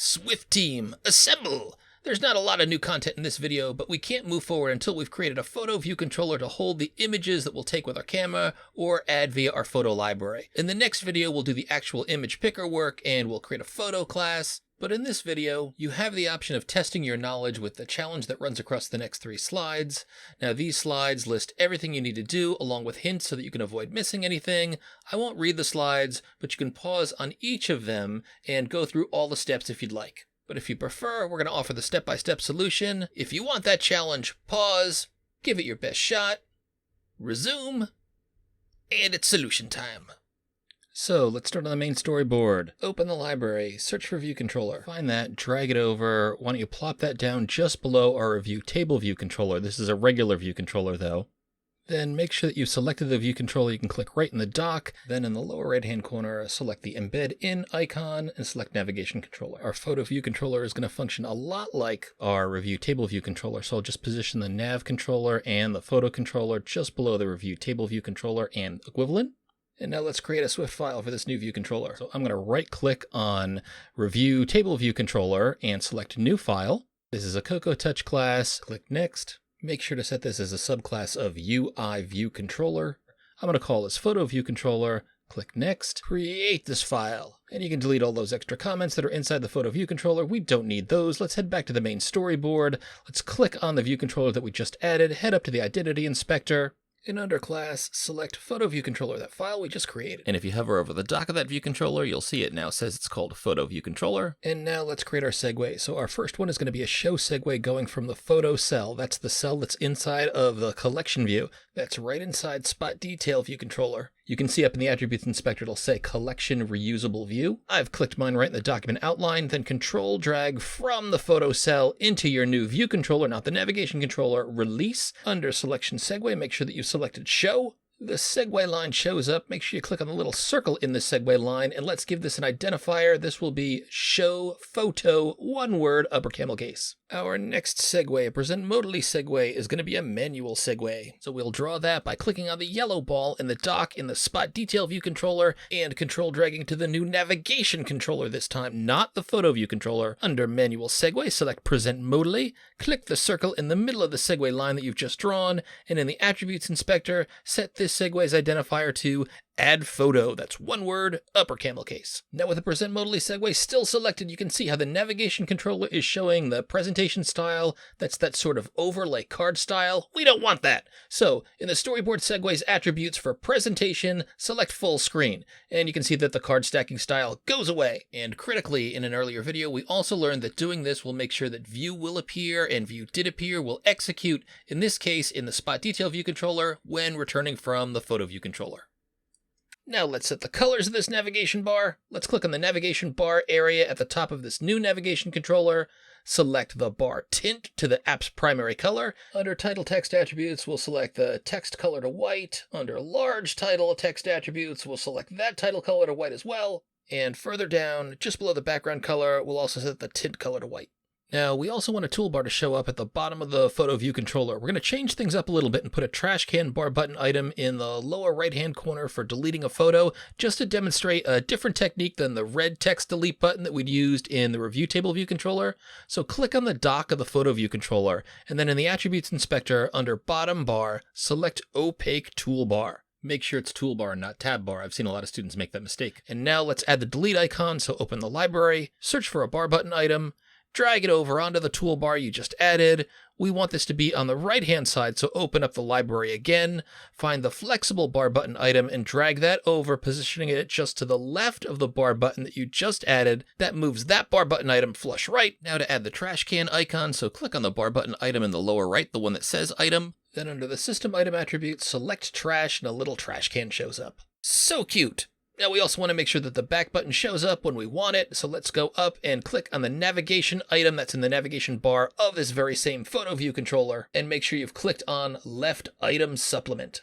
Swift team, assemble! There's not a lot of new content in this video, but we can't move forward until we've created a photo view controller to hold the images that we'll take with our camera or add via our photo library. In the next video, we'll do the actual image picker work and we'll create a photo class. But in this video, you have the option of testing your knowledge with the challenge that runs across the next 3 slides. Now these slides list everything you need to do along with hints so that you can avoid missing anything. I won't read the slides, but you can pause on each of them and go through all the steps if you'd like. But if you prefer, we're going to offer the step-by-step solution. If you want that challenge, pause, give it your best shot, resume, and it's solution time. So let's start on the main storyboard. Open the library, search for View Controller. Find that, drag it over. Why don't you plop that down just below our Review Table View Controller. This is a regular View Controller though. Then make sure that you've selected the View Controller. You can click right in the dock. Then in the lower right-hand corner, select the Embed In icon and select Navigation Controller. Our Photo View Controller is going to function a lot like our Review Table View Controller. So I'll just position the Nav Controller and the Photo Controller just below the Review Table View Controller and equivalent. And now let's create a Swift file for this new view controller. So I'm going to right-click on Review Table View Controller and select New File. This is a Cocoa Touch class. Click Next. Make sure to set this as a subclass of UI View Controller. I'm going to call this Photo View Controller. Click Next. Create this file. And you can delete all those extra comments that are inside the Photo View Controller. We don't need those. Let's head back to the main storyboard. Let's click on the View Controller that we just added. Head up to the Identity Inspector. And under Class, select Photo View Controller, that file we just created. And if you hover over the dock of that View Controller, you'll see it now says it's called Photo View Controller. And now let's create our segue. So our first one is going to be a show segue going from the photo cell. That's the cell that's inside of the collection view. That's right inside Spot Detail View Controller. You can see up in the Attributes Inspector, it'll say Collection Reusable View. I've clicked mine right in the document outline, then Control Drag from the photo cell into your new View Controller, not the Navigation Controller, Release. Under Selection Segue, make sure that you've selected Show. The segue line shows up. Make sure you click on the little circle in the segue line, and let's give this an identifier. This will be Show Photo, one word, upper camel case. Our next segue, a present modally segue, is going to be a manual segue. So we'll draw that by clicking on the yellow ball in the dock in the Spot Detail View Controller and control dragging to the new Navigation Controller this time, not the Photo View Controller. Under Manual Segue, select Present Modally, click the circle in the middle of the segue line that you've just drawn, and in the Attributes Inspector, set this segue's identifier to Add Photo. That's one word, upper camel case. Now with the Present Modally segue still selected, you can see how the Navigation Controller is showing the presentation style. That's that sort of overlay card style. We don't want that. So in the Storyboard Segue's attributes for presentation, select Full Screen. And you can see that the card stacking style goes away. And critically, in an earlier video, we also learned that doing this will make sure that View will appear and View did appear will execute, in this case in the Spot Detail View Controller, when returning from the Photo View Controller. Now let's set the colors of this navigation bar. Let's click on the navigation bar area at the top of this new navigation controller. Select the bar tint to the app's primary color. Under title text attributes, we'll select the text color to white. Under large title text attributes, we'll select that title color to white as well. And further down, just below the background color, we'll also set the tint color to white. Now, we also want a toolbar to show up at the bottom of the Photo View Controller. We're going to change things up a little bit and put a trash can bar button item in the lower right-hand corner for deleting a photo, just to demonstrate a different technique than the red text delete button that we'd used in the Review Table View Controller. So click on the dock of the Photo View Controller, and then in the Attributes Inspector, under Bottom Bar, select Opaque Toolbar. Make sure it's toolbar, not tab bar. I've seen a lot of students make that mistake. And now let's add the delete icon, so open the library, search for a bar button item, drag it over onto the toolbar you just added. We want this to be on the right-hand side, so open up the library again, find the flexible bar button item and drag that over, positioning it just to the left of the bar button that you just added. That moves that bar button item flush right. Now to add the trash can icon, so click on the bar button item in the lower right, the one that says item. Then under the system item attribute, select trash and a little trash can shows up. So cute! Now we also want to make sure that the back button shows up when we want it, so let's go up and click on the navigation item that's in the navigation bar of this very same Photo View Controller, and make sure you've clicked on Left Item Supplement.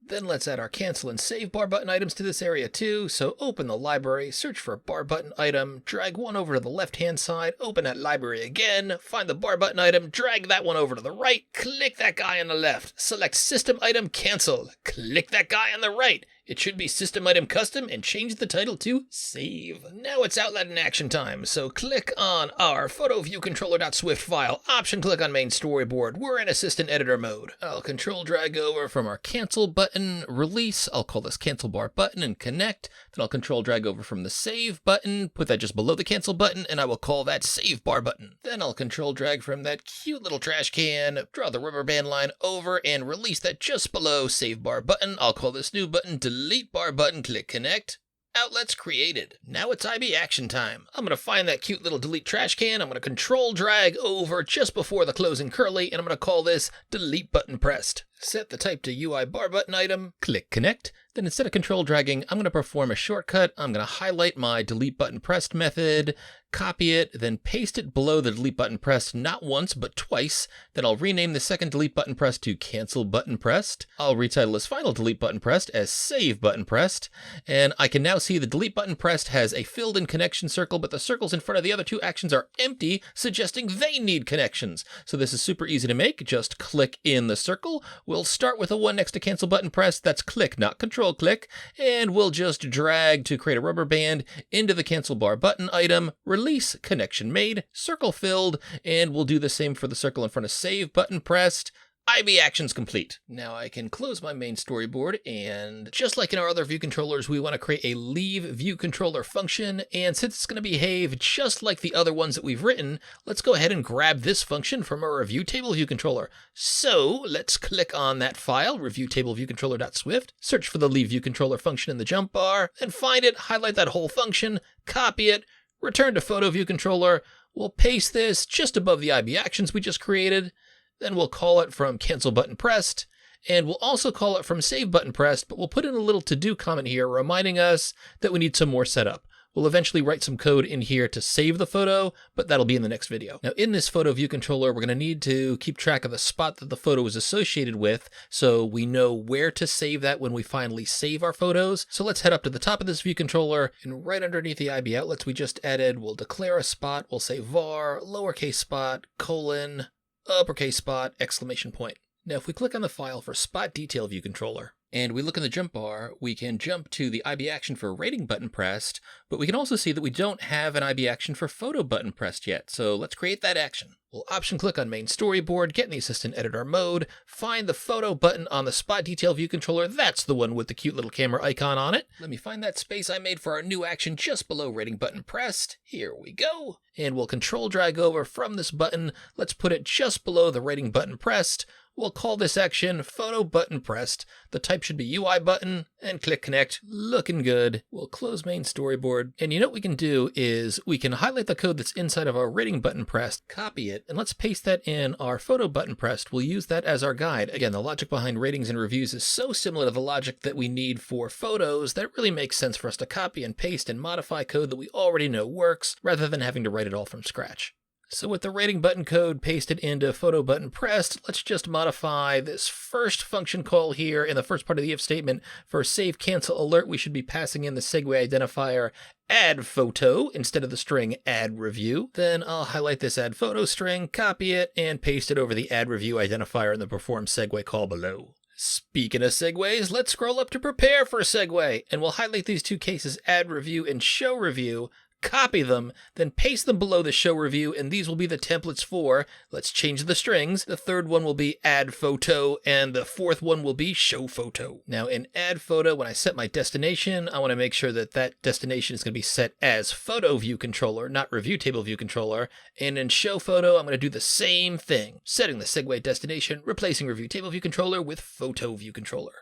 Then let's add our cancel and save bar button items to this area too, so open the library, search for a bar button item, drag one over to the left-hand side, open that library again, find the bar button item, drag that one over to the right, click that guy on the left, select system item cancel, click that guy on the right, It should be System Item Custom and change the title to Save. Now it's outlet and action time, so click on our PhotoViewController.swift file, option click on main storyboard. We're in assistant editor mode. I'll control drag over from our cancel button, release, I'll call this cancel bar button, and connect. Then I'll control drag over from the save button, put that just below the cancel button, and I will call that save bar button. Then I'll control drag from that cute little trash can, draw the rubber band line over, and release that just below save bar button. I'll call this new button delete bar button, click connect. Outlets created. Now it's IB action time. I'm going to find that cute little delete trash can. I'm going to control drag over just before the closing curly, and I'm going to call this delete button pressed. Set the type to UI bar button item, click connect. Then instead of control dragging, I'm going to perform a shortcut. I'm going to highlight my delete button pressed method, copy it, then paste it below the delete button pressed not once, but twice. Then I'll rename the second delete button pressed to cancel button pressed. I'll retitle this final delete button pressed as save button pressed. And I can now see the delete button pressed has a filled in connection circle, but the circles in front of the other two actions are empty, suggesting they need connections. So this is super easy to make. Just click in the circle. We'll start with a one next to cancel button pressed. That's click, not control click. And we'll just drag to create a rubber band into the cancel bar button item, release, connection made, circle filled, and we'll do the same for the circle in front of save button pressed. IB actions complete. Now I can close my main storyboard, and just like in our other view controllers, we want to create a leave view controller function, and since it's going to behave just like the other ones that we've written, let's go ahead and grab this function from our review table view controller. So let's click on that file, review table view controller.swift, search for the leave view controller function in the jump bar, and find it, highlight that whole function, copy it, return to photo view controller. We'll paste this just above the IB actions we just created. Then we'll call it from cancel button pressed, and we'll also call it from save button pressed, but we'll put in a little to-do comment here reminding us that we need some more setup. We'll eventually write some code in here to save the photo, but that'll be in the next video. Now in this photo view controller, we're going to need to keep track of the spot that the photo is associated with, so we know where to save that when we finally save our photos. So let's head up to the top of this view controller, and right underneath the IB outlets we just added, we'll declare a spot. We'll say var, lowercase spot, colon, uppercase spot, exclamation point. Now if we click on the file for spot detail view controller, and we look in the jump bar, we can jump to the IB action for rating button pressed, but we can also see that we don't have an IB action for photo button pressed yet, so let's create that action. We'll option click on main storyboard, get in the assistant editor mode, find the photo button on the spot detail view controller. That's the one with the cute little camera icon on it. Let me find that space I made for our new action just below rating button pressed. Here we go. And we'll control drag over from this button. Let's put it just below the rating button pressed. We'll call this action photo button pressed. The type should be UI button, and click connect. Looking good. We'll close main storyboard. And you know what we can do is we can highlight the code that's inside of our rating button pressed, copy it, and let's paste that in our photo button pressed. We'll use that as our guide. Again, the logic behind ratings and reviews is so similar to the logic that we need for photos that it really makes sense for us to copy and paste and modify code that we already know works rather than having to write it all from scratch. So with the rating button code pasted into photo button pressed, let's just modify this first function call here in the first part of the if statement. For save cancel alert, we should be passing in the Segue identifier add photo instead of the string add review. Then I'll highlight this add photo string, copy it, and paste it over the add review identifier in the perform Segue call below. Speaking of segues, let's scroll up to prepare for a segue, and we'll highlight these two cases, add review and show review, copy them, then paste them below the show review, and these will be the templates for, let's change the strings. The third one will be add photo, and the fourth one will be show photo. Now in add photo, when I set my destination, I want to make sure that that destination is going to be set as photo view controller, not review table view controller. And in show photo, I'm going to do the same thing, setting the segue destination, replacing review table view controller with photo view controller.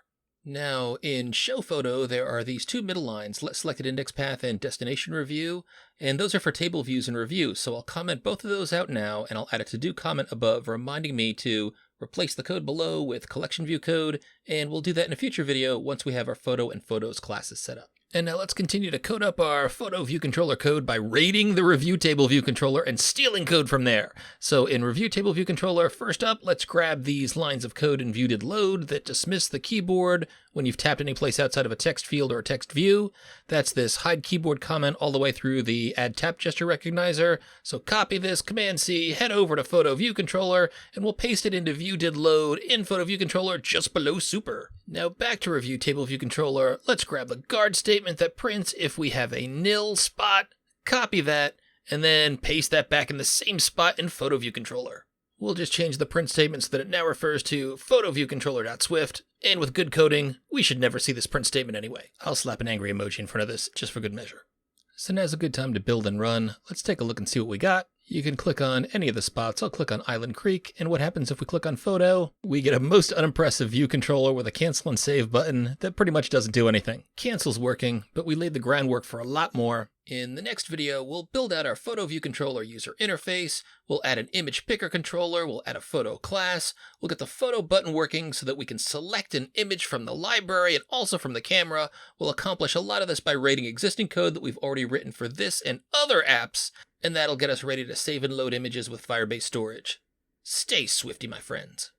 Now, in show photo, there are these two middle lines, selected index path and destination review, and those are for table views and review. So I'll comment both of those out now, and I'll add a to-do comment above reminding me to replace the code below with collection view code, and we'll do that in a future video once we have our photo and photos classes set up. And now let's continue to code up our PhotoViewController code by raiding the review table view controller and stealing code from there. So in review table view controller, first up, let's grab these lines of code in viewDidLoad that dismiss the keyboard when you've tapped any place outside of a text field or a text view. That's this hide keyboard comment all the way through the add tap gesture recognizer. So copy this, Command C, head over to PhotoViewController, and we'll paste it into viewDidLoad in PhotoViewController just below super. Now back to review table view controller, let's grab the guard statement that prints if we have a nil spot, copy that, and then paste that back in the same spot in PhotoViewController. We'll just change the print statement so that it now refers to PhotoViewController.Swift, and with good coding, we should never see this print statement anyway. I'll slap an angry emoji in front of this just for good measure. So now's a good time to build and run. Let's take a look and see what we got. You can click on any of the spots. I'll click on Island Creek, and what happens if we click on Photo? We get a most unimpressive view controller with a cancel and save button that pretty much doesn't do anything. Cancel's working, but we laid the groundwork for a lot more. In the next video, we'll build out our PhotoViewController user interface, we'll add an ImagePickerController, we'll add a photo class, we'll get the photo button working so that we can select an image from the library and also from the camera. We'll accomplish a lot of this by raiding existing code that we've already written for this and other apps, and that'll get us ready to save and load images with Firebase storage. Stay swifty, my friends.